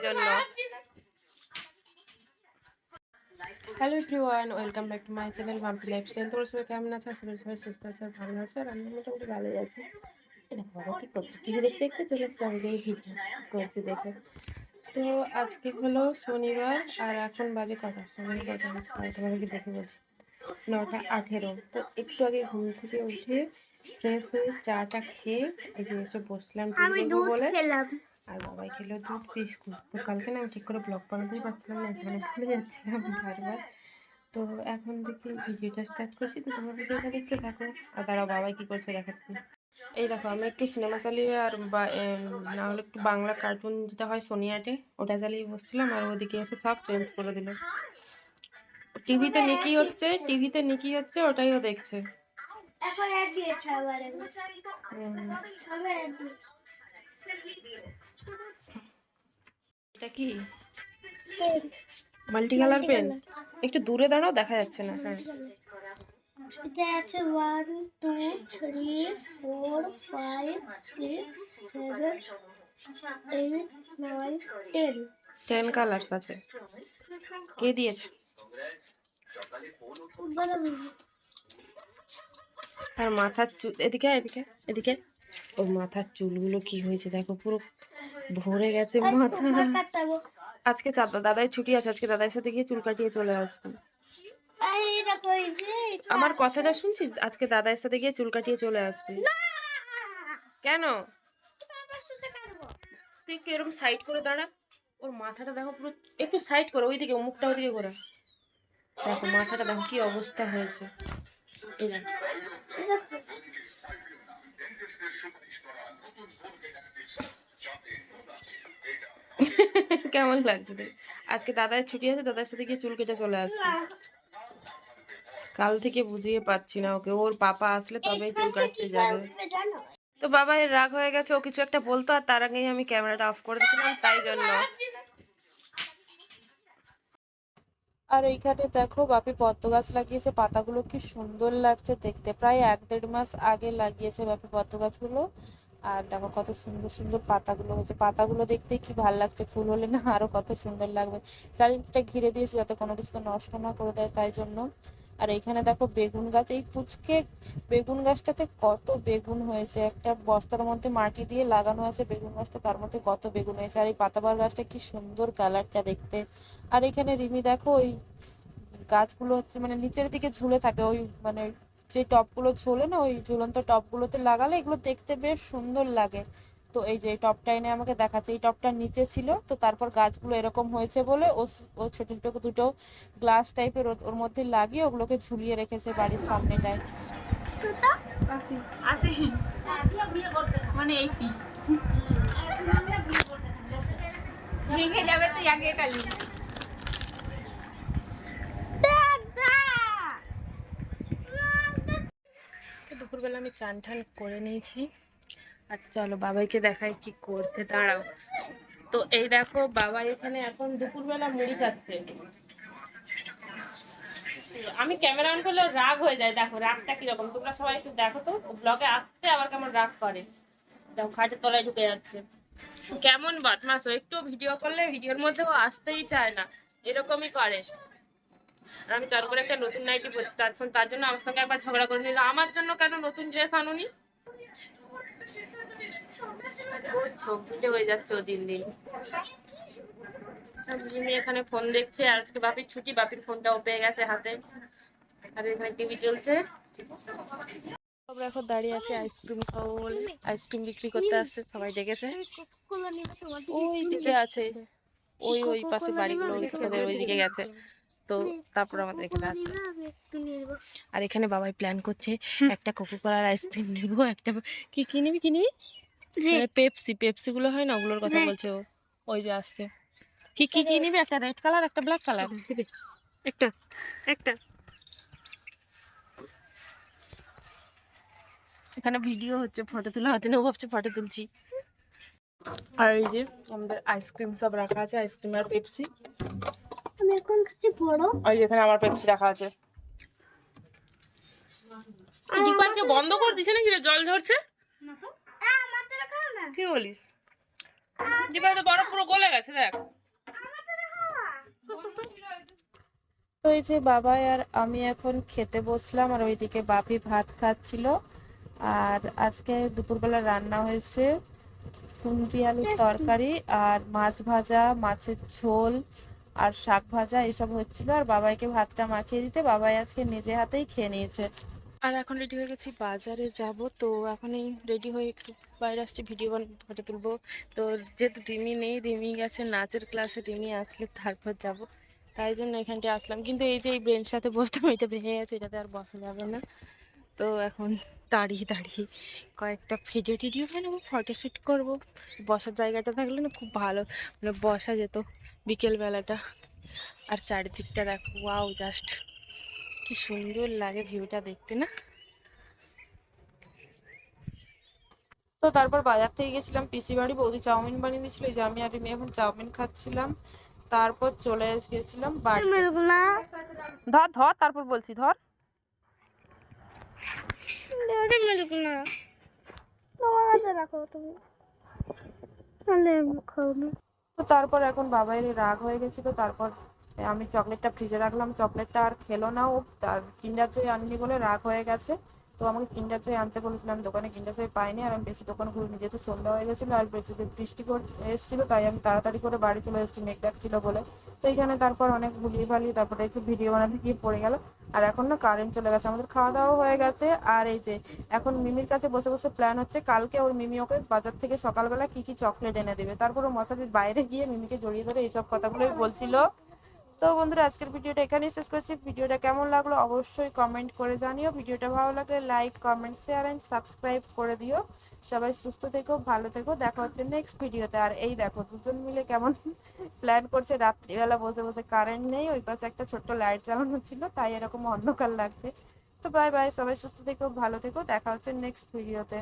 জন্য। Hello everyone, welcome back to my channel Mampi lifestyle. তোমরা সবাই কেমন আছো? আশা করি সবাই সুস্থ আছে আর ভালো আছে। আর আমি মোটামুটি ভালোই আছি। এই দেখো বাবা কি করছে, টিভি দেখতে দেখতে চলে এসছে আমি যে ভিডিও করছি দেখে। তো আজকে হলো শনিবার আর এখন বাজে কটা, সময় কটা আমি তোমাদেরকে দেখে বলছি, 9:18। তো একটু আগে ঘুম থেকে উঠে ফ্রেশ হয়ে চাটা খেয়ে এই যে এসে বসলাম টিভি দেখবো বলে। আর বাবাই খেলো দুধ বিস্কুট। তো কালকে না আমি ঠিক করে ব্লগ বানাতেই পারছিলাম না, মানে ভুলে যাচ্ছিলাম বারবার। তো এখন থেকে ভিডিওটা স্টার্ট করছি, তো তোমার ভিডিওটা দেখতে থাকো। আর তারা বাবাই কি করছে দেখাচ্ছি। এই দেখো আমি একটু সিনেমা চালিয়ে আর না হলে একটু বাংলা কার্টুন যেটা হয় সোনিয়াটে, ওটা চালিয়ে বসছিলাম। আর ওদিকে এসে সব চেঞ্জ করে দিল। টিভিতে নিকি হচ্ছে ওটাইও দেখছে। এটা কি মাল্টি কালার পেন? একটু দূরে দাঁড়াও, দেখা যাচ্ছে না। হ্যাঁ এটা আছে 1 2 3 4 5 6 7 8 9 10 10 কালার্স আছে। কে দিয়েছে? আর মাথার চুল এদিকে এদিকে এদিকে, ওর মাথার চুলগুলো কি হয়েছে দেখো, পুরো ভরে গেছে মাথা। আজকে দাদাই ছুটি আছে, আজকে দাদার সাথে গিয়ে চুল কাটিয়ে চলে আসবো। আমার কথাটা শুনছিস? আজকে দাদার সাথে গিয়ে চুল কাটিয়ে চলে আসবে। কেন? তুই একটু এরকম সাইড করে দাঁড়া। ওর মাথাটা দেখো পুরো, একটু সাইড করো, ওইদিকে মুখটা ওইদিকে করে দেখো, মাথাটা দেখো কি অবস্থা হয়েছে। কেমন লাগছে দেখ? আজকে দাদার ছুটি আছে, দাদার সাথে গিয়ে চুল কেটে চলে আসবে। কাল থেকে বুঝিয়ে পাচ্ছি না ওকে, ওর পাপা আসলে তবেই চুল কাটতে যাবে। তো বাবা এর রাগ হয়ে গেছে, ও কিছু একটা বলতো আর তার আগেই আমি ক্যামেরাটা অফ করে দিয়েছিলাম, তাই জন্য। আর এইখানে দেখো বাপি পদ্ম গাছ লাগিয়েছে, পাতাগুলো কি সুন্দর লাগছে দেখতে। প্রায় 1-1.5 মাস আগে লাগিয়েছে বাপি পদ্ম গাছগুলো। আর দেখো কত সুন্দর সুন্দর পাতাগুলো হয়েছে, পাতাগুলো দেখতে কি ভাল লাগছে। ফুল হলে না আরো কত সুন্দর লাগবে। চারিদিকটা ঘিরে দিয়েছে যাতে কোনো কিছু তো নষ্ট না করে দেয়, তাই জন্য। আর এইখানে দেখো বেগুন গাছ, এই পুচকে বেগুন গাছটাতে কত বেগুন হয়েছে। একটা বস্তার মধ্যে মাটি দিয়ে লাগানো আছে বেগুন গাছটা, তার মধ্যে কত বেগুন হয়েছে। আর এই পাতাবাহার গাছটা কি সুন্দর কালারটা দেখতে। আর এখানে রিমি দেখো ওই গাছগুলো হচ্ছে মানে নিচের দিকে ঝুলে থাকে, ওই মানে যে টপগুলো ঝোলে না, ওই ঝুলন্ত টপগুলোতে লাগালে এগুলো দেখতে বেশ সুন্দর লাগে। তো এই যে এই টপটা এনে আমাকে দেখাচ্ছে, এই টপটা নিচে ছিল, তো তারপর গাছগুলো এরকম হয়েছে বলে ও ছোট ছোট দুটো গ্লাস টাইপের ওর মধ্যে লাগিয়ে ওগুলোকে ঝুলিয়ে রেখেছে বাড়ির সামনেটায়। মানে এই ভেঙে যাবে তো আগে কালি। দুপুরবেলা আমি চান ঠান করে নিয়েছি। আর চলো বাবাইকে দেখাই কি করছে, দাঁড়াও। তো এই দেখো বাবা এখানে এখন দুপুরবেলা মুড়ি খাচ্ছে। আমি ক্যামেরা অন করলে রাগ হয়ে যায়, দেখো রাগটা কিরকম, তোমরা সবাই একটু দেখো তো। ব্লগে আসছে আবার কেমন রাগ করে, দেখো খাটের তলায় ঢুকে যাচ্ছে। কেমন বদমাস ও, একটু ভিডিও করলে ভিডিওর মধ্যে ও আসতেই চায় না, এরকমই করে। আর আমি তার উপরে একটা নতুন নাইটি পরছি, তার জন্য আমার সঙ্গে একবার ঝগড়া করে নিল, আমার জন্য কেন নতুন ড্রেস আনুনি। ও ছবিটে হয়ে যাচ্ছে ও দিন দিন। মিমি এখানে ফোন দেখছে, আর আজকে বাপির ছুটি, বাপির ফোনটাও পেয়ে গেছে হাতে। আর এখানে টিভি চলছে। আমরা এখন দাঁড়িয়ে আছি আইসক্রিম খাবো বলে, আইসক্রিম বিক্রি করতে আসছে, সবাই ডেকেছে। ওই দিকে আছে, ওই ওই পাশে বাড়িগুলো ওদের ওইদিকে গেছে, তো তারপর আমাদের এখানে আসবে। আর এখানে বাবাই প্ল্যান করছে একটা কোকোকোলার আইসক্রিম নেবো, একটা কি কিনবি পেপসি গুলো হয় না, ওগুলোর কথা বলছে ও। ওই যে আসছে, কি কি কি নিবি? একটা রেড কালার একটা ব্ল্যাক কালার, একটা একটা এখানে ভিডিও হচ্ছে, ফটো তোলা হচ্ছে না, ও ভাবছে ফটো তুলছি। আর এই যে আমাদের আইসক্রিম সব রাখা আছে, আইসক্রিম আর পেপসি। আমি এখন খাচ্ছি বড়। ওই এখানে আমার পেপসি রাখা আছে। দীপানকে বন্ধ করে দিছে নাকি রে, জল ঝরছে কি বলিস? দিবা তো বরফ পুরো গলে গেছে দেখ। তো এই যে বাবাই আর আমি এখন খেতে বসলাম, আর ওইদিকে বাপি ভাত খাচ্ছিল। আর আজকে দুপুরবেলা রান্না হয়েছে কুঁদরি আলুর টেস্টি। তরকারি, আর মাছ ভাজা, মাছের ঝোল, আর শাক ভাজা এসব হচ্ছিল। আর বাবাইকে ভাতটা মাখিয়ে দিতে বাবাই আজকে নিজে হাতেই খেয়ে নিয়েছে। আর এখন রেডি হয়ে গেছি, বাজারে যাব। তো এখনই রেডি হয়ে একটু বাইরে আসছি, ভিডিও ফটো তুলবো। তো যেহেতু রিমি নেই, রিমি গেছে নাচের ক্লাসে, রিমি আসলে তারপর যাব। তাই জন্য এখানটায় আসলাম, কিন্তু এই যে এই বেঞ্চটাতে বসতাম এটা ভেঙে গেছে, এটাতে আর বসা যাবে না। তো এখন দাঁড়িয়ে দাঁড়িয়ে কয়েকটা ভিডিও টিডিও বানাবো, ফটোশ্যুট করবো। বসার জায়গাটা থাকলে না খুব ভালো, মানে বসা যেত বিকেল বেলাটা। আর চারিদিকটা দেখো, ওয়াও, জাস্ট কি সুন্দর লাগে ভিউটা দেখতে না। তো তারপর বাজার থেকে গেছিলাম পিসি বাড়ি, বৌদি চাউমিন বানিয়ে দিয়েছিল, এই যে আমি আর রিমি এখন চাউমিন খাচ্ছিলাম। তারপর চলে গেছিলাম বাড়িতে। মিলগুলা ধর ধর, তারপর বলছি ধর। মিলগুলা তোমার কাছে রাখো তুমি, তাহলে খাও না। তো তারপর এখন বাবাইয়ের রাগ হয়ে গেছিল, তারপর আমি চকলেটটা ফ্রিজে রাখলাম, চকলেটটা আর খেলো না ও, তার কিন্ডার জয় আননি বলে রাগ হয়ে গেছে। তো আমাকে কিন্ডার জয় আনতে বলেছিলাম, দোকানে কিন্ডার জয় পাইনি, আর আমি বেশি দোকান ঘুরিনি, যেহেতু সন্ধ্যা হয়ে গেছিলো আর বৃষ্টি এসেছিলো, তাই আমি তাড়াতাড়ি করে বাড়ি চলে এসেছি, মেঘ ডাকছিল বলে। তো এখানে তারপর অনেক ভুলিয়ে ভালিয়ে তারপরে একটু ভিডিও বানাতে গিয়ে পড়ে গেল। আর এখন না কারেন্ট চলে গেছে, আমাদের খাওয়া দাওয়া হয়ে গেছে। আর এই যে এখন মিমির কাছে বসে বসে প্ল্যান হচ্ছে কালকে ওর মিমি ওকে বাজার থেকে সকালবেলা কি কি চকলেট এনে দেবে, তারপর ও মশারির বাইরে গিয়ে মিমিকে জড়িয়ে ধরে এইসব কথাগুলোই বলছিল। তো বন্ধুরা, আজকের ভিডিওটা এখানেই শেষ করছি। ভিডিওটা কেমন লাগলো অবশ্যই কমেন্ট করে জানিও। ভিডিওটা ভালো লাগলে like, comment, share and subscribe করে দিও। সবাই সুস্থ থেকো, ভালো থেকো, দেখা হচ্ছে নেক্সট ভিডিওতে। আর এই দেখো দুজন মিলে কেমন প্ল্যান করছে, রাত্রিবেলা বসে বসে, কারেন্ট নেই, ওই পাশে একটা ছোট্ট লাইট জ্বালানো ছিল, তাই এরকম অন্ধকার লাগছে। তো বাই বাই, সবাই সুস্থ থেকো, ভালো থেকো, দেখা হচ্ছে নেক্সট ভিডিওতে।